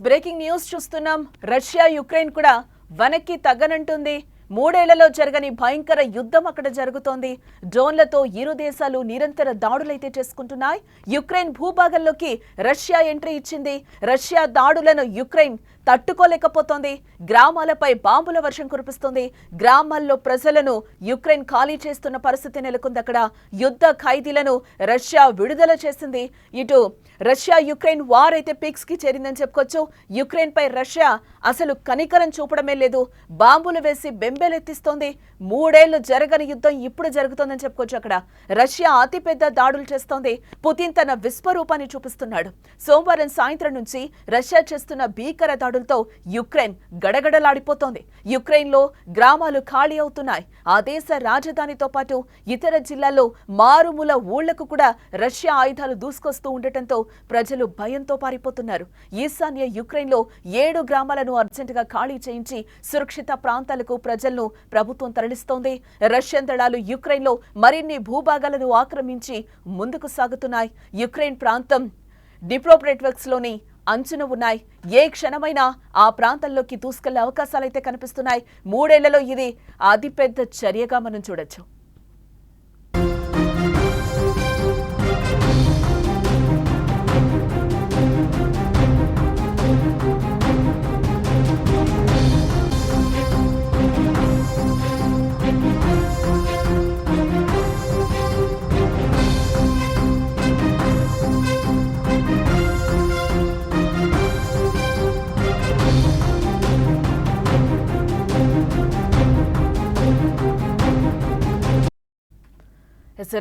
Breaking news చూస్తున్నాం. Russia Ukraine కూడా వెనక్కి తగ్గనంటుంది. మూడేళ్లలో జరగని భయంకర యుద్ధం అక్కడ జరుగుతోంది. డ్రోన్లతో ఇరు దేశాలు నిరంతర దాడులైతే చేసుకుంటున్నాయి. యుక్రెయిన్ భూభాగంలోకి రష్యా ఎంట్రీ ఇచ్చింది. రష్యా దాడులను యుక్రెయిన్ తట్టుకోలేకపోతోంది. గ్రామాలపై బాంబుల వర్షం కురిపిస్తోంది. గ్రామాల్లో ప్రజలను యుక్రెయిన్ ఖాళీ చేస్తున్న పరిస్థితి నెలకొంది. అక్కడ యుద్ధ ఖైదీలను రష్యా విడుదల చేసింది. ఇటు రష్యా యుక్రెయిన్ వార్ అయితే పీక్స్ కి చేరిందని చెప్పుకోవచ్చు. యుక్రెయిన్ పై రష్యా అసలు కనికరం చూపడమే లేదు. బాంబులు వేసి బెంబేలెత్తిస్తోంది. మూడేళ్లు జరగని యుద్ధం ఇప్పుడు జరుగుతోందని చెప్పుకోవచ్చు. అక్కడ రష్యా అతిపెద్ద దాడులు చేస్తోంది. పుతిన్ తన విశ్వరూపాన్ని చూపిస్తున్నాడు. సోమవారం సాయంత్రం నుంచి రష్యా చేస్తున్న భీకర దాడులతో యుక్రెయిన్ గడగడలాడిపోతోంది. యుక్రెయిన్ లో గ్రామాలు ఖాళీ అవుతున్నాయి. ఆ దేశ రాజధానితో పాటు ఇతర జిల్లాల్లో మారుమూల ఊళ్లకు కూడా రష్యా ఆయుధాలు దూసుకొస్తూ ఉండటంతో ప్రజలు భయంతో పారిపోతున్నారు. ఈశాన్య యుక్రెయిన్ లో 7 గ్రామాలను అర్జెంటుగా ఖాళీ చేయించి సురక్షిత ప్రాంతాలకు ప్రజలను ప్రభుత్వం తరలిస్తోంది. రష్యన్ దళాలు యుక్రెయిన్ లో మరిన్ని భూభాగాలను ఆక్రమించి ముందుకు సాగుతున్నాయి. యుక్రెయిన్ ప్రాంతం డిప్రోప్రెట్వెక్స్ లోని అంచున ఉన్నాయి. ఏ క్షణమైనా ఆ ప్రాంతంలోకి దూసుకెళ్లే అవకాశాలైతే కనిపిస్తున్నాయి. మూడేళ్లలో ఇది అతిపెద్ద చర్యగా మనం చూడొచ్చు.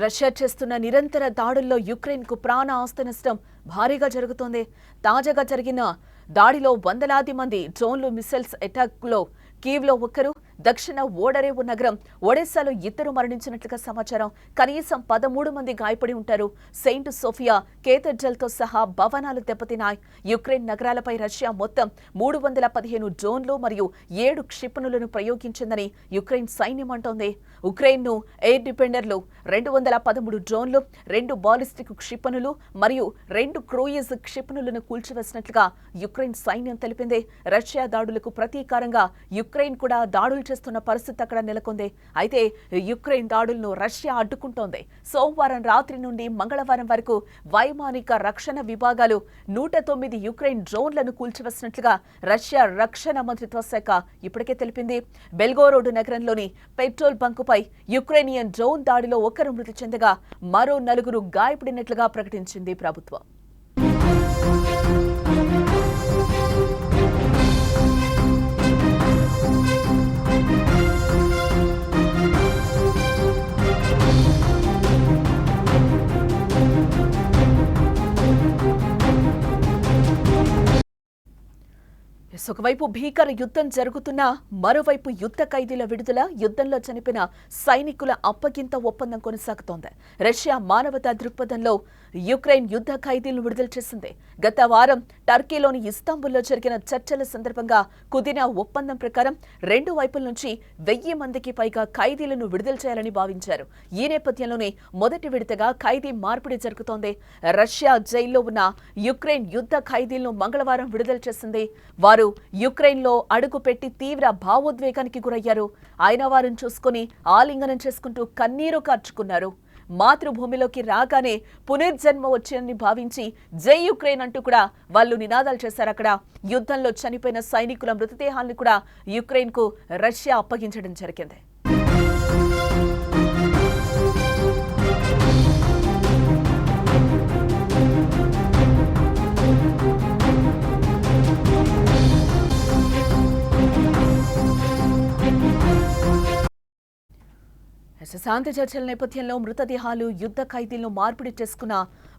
రష్యా చేస్తున్న నిరంతర దాడుల్లో యుక్రెయిన్ కు ప్రాణ ఆస్తి నష్టం భారీగా జరుగుతోంది. తాజాగా జరిగిన దాడిలో వందలాది మంది డ్రోన్లు మిసైల్స్ అటాక్ లో కీవ్ లో ఒకరు, దక్షిణ ఓడరేవు నగరం ఒడెస్సాలో 2 మరణించినట్లుగా సమాచారం. కనీసం 13 మంది గాయపడి ఉంటారు. సెయింట్ సోఫియా కేథడ్రల్ తో సహా భవనాలు దెబ్బతిన్నాయి. యుక్రెయిన్ నగరాలపై రష్యా మొత్తం 315 డ్రోన్లు మరియు 7 క్షిపణులను ప్రయోగించిందని యుక్రెయిన్ సైన్యం అంటోంది. ఉక్రెయిన్ ను ఎయిర్ డిఫెండర్లు 213 డ్రోన్లు, 2 బాలిస్టిక్ క్షిపణులు మరియు 2 క్రూయిజ్ క్షిపణులను కూల్చివేసినట్లుగా యుక్రెయిన్ సైన్యం తెలిపింది. రష్యా దాడులకు ప్రతీకారంగా యుక్రెయిన్ కూడా దాడులు చేస్తున్న పరిస్థితి అక్కడ నెలకొంది. అయితే యుక్రెయిన్ దాడులను రష్యా అడ్డుకుంటోంది. సోమవారం రాత్రి నుండి మంగళవారం వరకు వైమానిక రక్షణ విభాగాలు 109 యుక్రెయిన్ డ్రోన్లను కూల్చివేసినట్లుగా రష్యా రక్షణ మంత్రిత్వ శాఖ ఇప్పటికే తెలిపింది. బెల్గోరోడ్ నగరంలోని పెట్రోల్ బంకుపై యుక్రెయినియన్ డ్రోన్ దాడిలో 1 మృతి చెందగా మరో 4 గాయపడినట్లుగా ప్రకటించింది ప్రభుత్వం. ఒకవైపు భీకర యుద్ధం జరుగుతున్నా మరోవైపు యుద్ధ ఖైదీల విడుదల, యుద్ధంలో చనిపోయిన సైనికుల అప్పగింత ఒప్పందం కొనసాగుతోంది. రష్యా మానవతా దృక్పథంలో యుక్రెయిన్ యుద్ధ ఖైదీలను విడుదల చేసింది. గత వారం టర్కీలోని ఇస్తాంబుల్లో జరిగిన చర్చల సందర్భంగా కుదిరిన ఒప్పందం ప్రకారం 2 వైపుల నుంచి 1000 మందికి పైగా ఖైదీలను విడుదల చేయాలని భావించారు. ఈ నేపథ్యంలోనే మొదటి విడతగా ఖైదీ మార్పిడి జరుగుతోంది. రష్యా జైల్లో ఉన్న యుక్రెయిన్ యుద్ధ ఖైదీలను మంగళవారం విడుదల చేసింది. వారు యుక్రెయిన్ లో అడుగుపెట్టి తీవ్ర భావోద్వేగానికి గురయ్యారు. ఆయన వారిని చూసుకుని ఆలింగనం చేసుకుంటూ కన్నీరు కార్చుకున్నారు. మాతృభూమిలోకి రాగానే పునర్జన్మ వచ్చిందని భావించి జై యుక్రెయిన్ అంటూ కూడా వాళ్ళు నినాదాలు చేశారు. అక్కడ యుద్ధంలో చనిపోయిన సైనికుల మృతదేహాలను కూడా యుక్రెయిన్ కు రష్యా అప్పగించడం జరిగింది. శాంతి చర్చల నేపథ్యంలో మృతదేహాలు, యుద్ధ ఖైదీలను మార్పిడి చేసుకున్న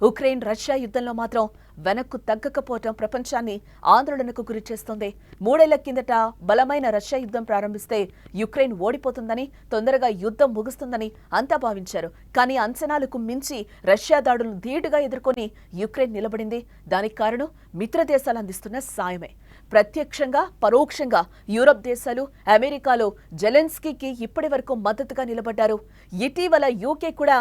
ఉక్రెయిన్ రష్యా యుద్ధంలో మాత్రం వెనక్కు తగ్గకపోవడం ప్రపంచాన్ని ఆందోళనకు గురి చేస్తోంది. 3 ఏళ్ల కిందట బలమైన రష్యా యుద్ధం ప్రారంభిస్తే యుక్రెయిన్ ఓడిపోతుందని, తొందరగా యుద్ధం ముగుస్తుందని అంతా భావించారు. కానీ అంచనాలకు మించి రష్యా దాడులను ధీటుగా ఎదుర్కొని యుక్రెయిన్ నిలబడింది. దానికి కారణం మిత్ర దేశాలు అందిస్తున్న సాయమే. ప్రత్యక్షంగా పరోక్షంగా యూరప్ దేశాలు అమెరికాలో జెలెన్స్కీకి ఇప్పటి వరకు మద్దతుగా నిలబడ్డారు. ఇటీవల యూకే కూడా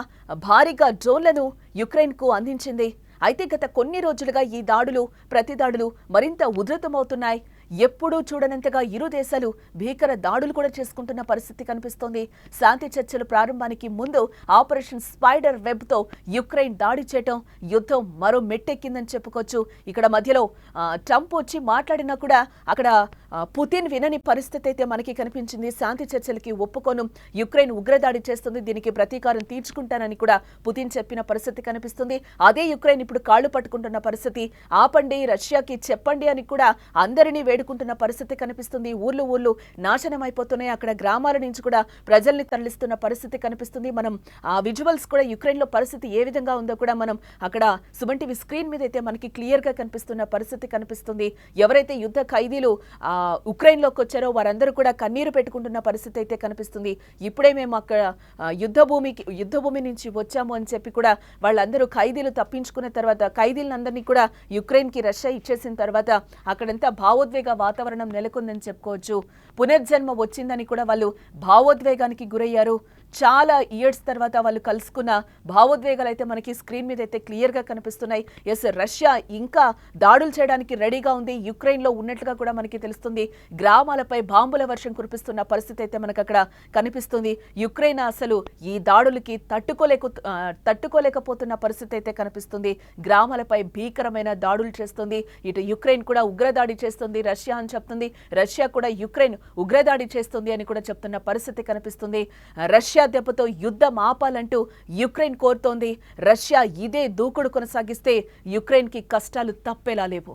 భారీగా డ్రోన్లను యుక్రెయిన్కు అందించింది. అయితే గత కొన్ని రోజులుగా ఈ దాడులు ప్రతిదాడులు మరింత ఉధృతమవుతున్నాయి. ఎప్పుడూ చూడనంతగా ఇరు దేశాలు భీకర దాడులు కూడా చేసుకుంటున్న పరిస్థితి కనిపిస్తోంది. శాంతి చర్చలు ప్రారంభానికి ముందు ఆపరేషన్ స్పైడర్ వెబ్తో యుక్రెయిన్ దాడి చేయటం యుద్ధం మరో మెట్టెక్కిందని చెప్పుకోవచ్చు. ఇక్కడ మధ్యలో ట్రంప్ వచ్చి మాట్లాడినా కూడా అక్కడ పుతిన్ వినని పరిస్థితి అయితే మనకి కనిపించింది. శాంతి చర్చలకి ఒప్పుకోను, యుక్రెయిన్ ఉగ్రదాడి చేస్తుంది, దీనికి ప్రతీకారం తీర్చుకుంటానని కూడా పుతిన్ చెప్పిన పరిస్థితి కనిపిస్తుంది. అదే యుక్రెయిన్ ఇప్పుడు కాళ్లు పట్టుకుంటున్న పరిస్థితి. ఆపండి, రష్యాకి చెప్పండి అని కూడా అందరినీ వేడుకుంటున్న పరిస్థితి కనిపిస్తుంది. ఊర్లు నాశనం అయిపోతున్నాయి. అక్కడ గ్రామాల నుంచి కూడా ప్రజల్ని తరలిస్తున్న పరిస్థితి కనిపిస్తుంది. మనం ఆ విజువల్స్ కూడా యుక్రెయిన్ లో పరిస్థితి ఏ విధంగా ఉందో కూడా మనం అక్కడ సుమన్ టీవీ స్క్రీన్ మీద అయితే మనకి క్లియర్ గా కనిపిస్తున్న పరిస్థితి కనిపిస్తుంది. ఎవరైతే యుద్ధ ఖైదీలు ఉక్రెయిన్ లోకి వచ్చారో వారందరూ కూడా కన్నీరు పెట్టుకుంటున్న పరిస్థితి అయితే కనిపిస్తుంది. ఇప్పుడే మేము అక్కడ యుద్ధ భూమి నుంచి వచ్చాము అని చెప్పి కూడా వాళ్ళందరూ ఖైదీలు తప్పించుకున్న తర్వాత ఖైదీలందరినీ కూడా యుక్రెయిన్ కి రష్యా ఇచ్చేసిన తర్వాత అక్కడంతా భావోద్వేగ వాతావరణం నెలకొందని చెప్పుకోవచ్చు. పునర్జన్మ వచ్చిందని కూడా వాళ్ళు భావోద్వేగానికి గురయ్యారు. చాలా ఇయర్స్ తర్వాత వాళ్ళు కలుసుకున్న భావోద్వేగాలు అయితే మనకి స్క్రీన్ మీద అయితే క్లియర్ గా కనిపిస్తున్నాయి. ఎస్, రష్యా ఇంకా దాడులు చేయడానికి రెడీగా ఉంది, యుక్రెయిన్ లో ఉన్నట్లుగా కూడా మనకి తెలుస్తుంది. గ్రామాలపై బాంబుల వర్షం కురిపిస్తున్న పరిస్థితి అయితే మనకు అక్కడ కనిపిస్తుంది. యుక్రెయిన్ అసలు ఈ దాడులకి తట్టుకోలేకపోతున్న పరిస్థితి అయితే కనిపిస్తుంది. గ్రామాలపై భీకరమైన దాడులు చేస్తుంది. ఇటు యుక్రెయిన్ కూడా ఉగ్రదాడి చేస్తుంది రష్యా అని చెప్తుంది. రష్యా కూడా యుక్రెయిన్ ఉగ్రదాడి చేస్తుంది అని కూడా చెప్తున్న పరిస్థితి కనిపిస్తుంది. రష్యా దెబ్బతో యుద్ధం ఆపాలంటూ యుక్రెయిన్ కోరుతోంది. రష్యా ఇదే దూకుడు కొనసాగిస్తే యుక్రెయిన్ కి కష్టాలు తప్పేలా లేవు.